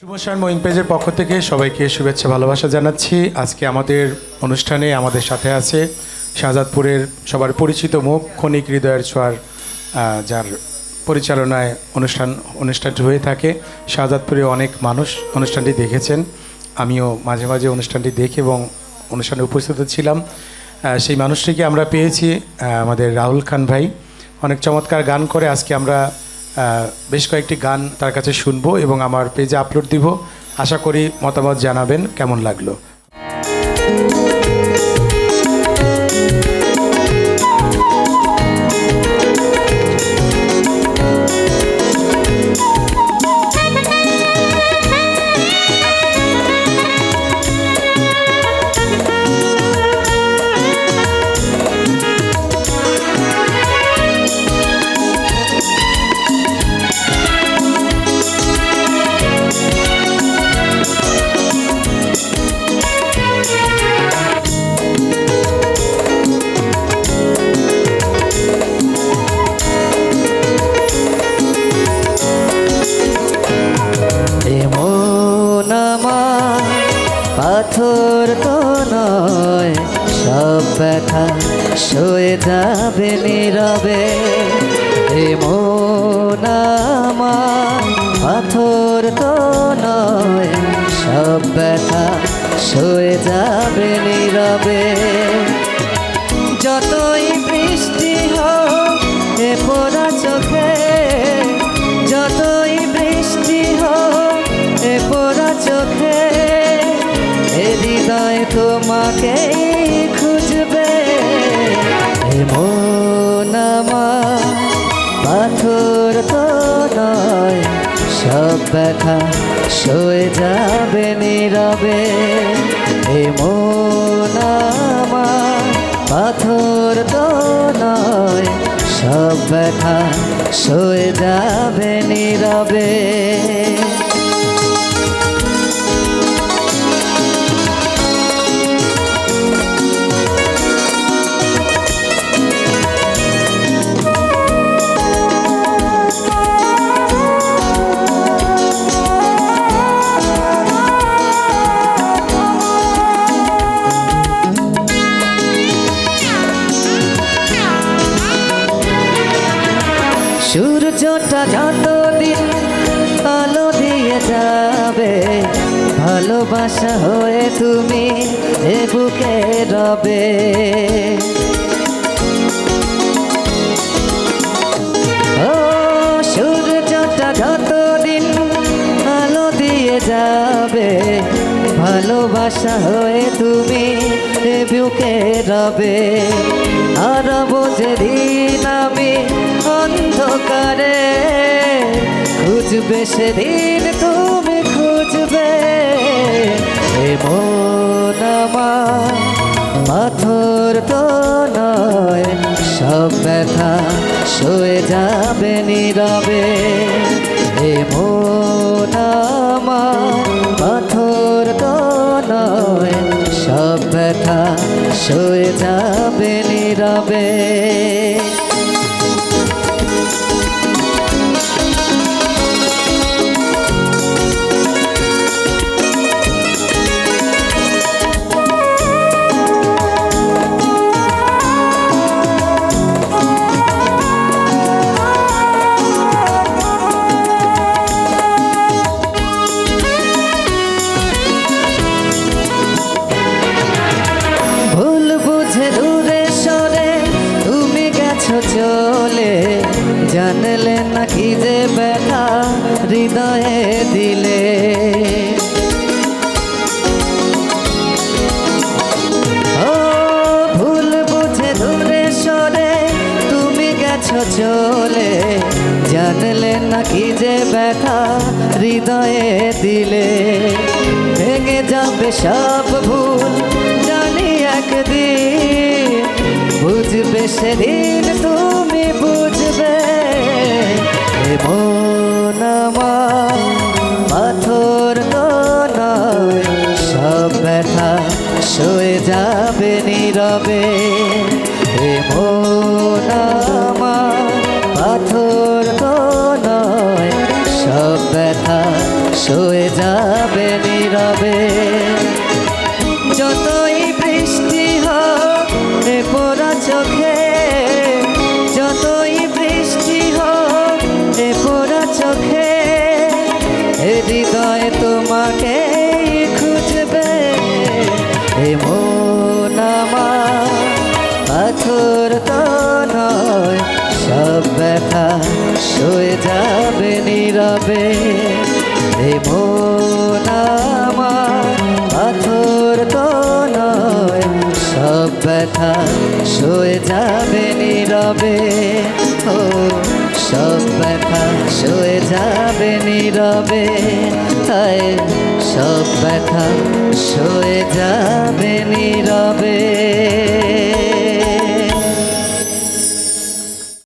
শুভসায়ন মঈন পেজের পক্ষ থেকে সবাইকে শুভেচ্ছা ভালোবাসা জানাচ্ছি। আজকে আমাদের অনুষ্ঠানে আমাদের সাথে আছে শাহজাদপুরের সবার পরিচিত মুখ ক্ষণিক হৃদয়ের ছোঁয়ার, যার পরিচালনায় অনুষ্ঠানটি হয়ে থাকে। শাহজাদপুরে অনেক মানুষ অনুষ্ঠানটি দেখেছেন, আমিও মাঝে মাঝে অনুষ্ঠানটি দেখে এবং অনুষ্ঠানে উপস্থিত ছিলাম। সেই মানুষটিকে আমরা পেয়েছি, আমাদের রাহুল খান ভাই অনেক চমৎকার গান করে। আজকে আমরা বেশ কয়েকটি গান তার কাছে শুনবো এবং আমার পেজে আপলোড দিব। আশা করি মতামত জানাবেন কেমন লাগলো। পাথর তো নয়, সব ব্যথা সয়ে যাবে নীরবে। এমন আমার পাথর তো নয়, সব ব্যথা সয়ে যাবে নীরবে। যতই বৃষ্টি হোক এ পোড়া চোখে, যতই বৃষ্টি হোক এ পোড়া চোখে, হৃদয় তোমাকে খুঁজবে। এমন আমার পাথর তো নয়, সব ব্যথা সয়ে যাবে নীরবে। এমন আমার পাথর তো নয়, সব ব্যথা সয়ে যাবে নীরবে। সূর্যটা যতদিন আলো দিয়ে যাবে, ভালোবাসা হয়ে তুমি এ বুকে রবে। ও সূর্যটা যতদিন আলো দিয়ে যাবে, ভালোবাসা হয়ে তুমি এ বুকে রবে। আর যেদিন আমি অন্ধকারে খুঁজবে, সেদিন তুমি খুঁজবে। এমন আমার পাথর তো নয়, সব ব্যথা সয়ে যাবে নীরবে। এমন আমার পাথর তো নয়, সব ব্যথা সয়ে যাবে নীরবে। চলে জানলে নাকি যে ব্যথা হৃদয়ে দিলে। ও ভুল বুঝে দূরে সরে তুমি গেছো চলে, জানলে নাকি যে ব্যথা হৃদয়ে দিলে। ভেঙে যাবে সব ভুল জানি একদিন, বুঝবে সেদিন তুমি বুঝবে। এমন আমার পাথর তো নয়, সব ব্যথা সয়ে যাবে নীরবে। এমন আমার পাথর তো নয়, সব ব্যথা সয়ে যাবে যাবে নীরবে। যতই বৃষ্টি হোক এ পোড়া চোখে, যতই বৃষ্টি হোক এ পোড়া চোখে, এ হৃদয় তোমাকে খুঁজবে। এ মন আমার পাথর তো নয়, সব ব্যথা সয়ে যাবে নীরবে। এ মন আমার পাথর তো নয়, সব ব্যথা সয়ে যাবে নীরবে। ও সব ব্যথা সয়ে যাবে নীরবে, হায় সব ব্যথা সয়ে যাবে নীরবে।